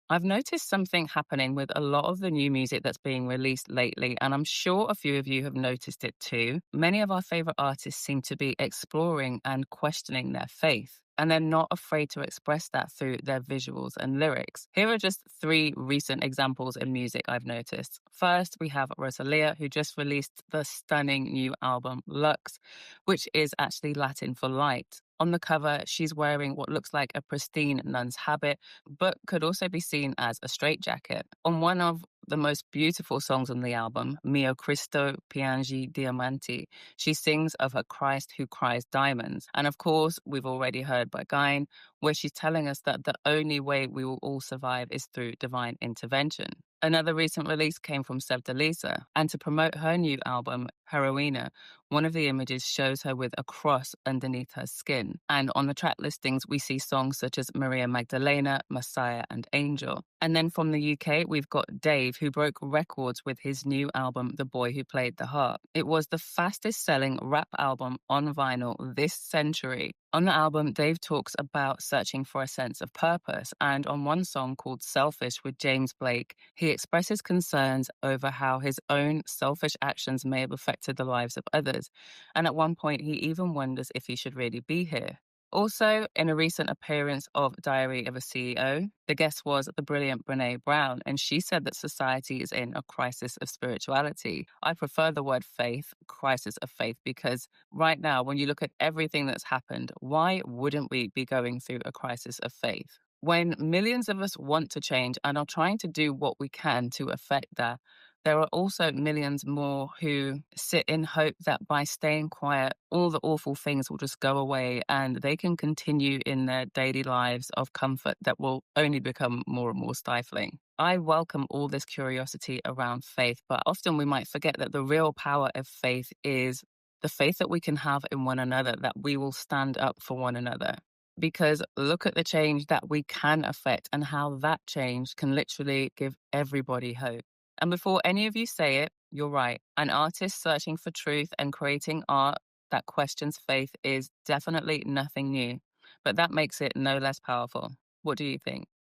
I've noticed something happening with a lot of the new music that's being released lately, and I'm sure a few of you have noticed it too. Many of our favorite artists seem to be exploring and questioning their faith, and they're not afraid to express that through their visuals and lyrics. Here are just three recent examples in music I've noticed. First, we have Rosalia, who just released the stunning new album Lux, which is actually Latin for light. On the cover, she's wearing what looks like a pristine nun's habit but could also be seen as a straitjacket. On one of the most beautiful songs on the album, Mio Cristo Piangi Diamanti, she sings of her Christ who cries diamonds. And of course, we've already heard by Guine, where she's telling us that the only way we will all survive is through divine intervention. Another recent release came from Sevdaliza, and to promote her new album, Heroina, one of the images shows her with a cross underneath her skin. And on the track listings, we see songs such as Maria Magdalena, Messiah, and Angel. And then from the UK, we've got Dave, who broke records with his new album, The Boy Who Played the Harp. It was the fastest selling rap album on vinyl this century. On the album, Dave talks about searching for a sense of purpose. And on one song called Selfish with James Blake, he expresses concerns over how his own selfish actions may have affected the lives of others. And at one point, he even wonders if he should really be here. Also, in a recent appearance of Diary of a CEO, the guest was the brilliant Brene Brown, and she said that society is in a crisis of spirituality. I prefer the word faith, crisis of faith, because right now, when you look at everything that's happened, why wouldn't we be going through a crisis of faith? When millions of us want to change and are trying to do what we can to affect that, there are also millions more who sit in hope that by staying quiet, all the awful things will just go away and they can continue in their daily lives of comfort that will only become more and more stifling. I welcome all this curiosity around faith, but often we might forget that the real power of faith is the faith that we can have in one another, that we will stand up for one another. Because look at the change that we can affect and how that change can literally give everybody hope. And before any of you say it, you're right. An artist searching for truth and creating art that questions faith is definitely nothing new, but that makes it no less powerful. What do you think?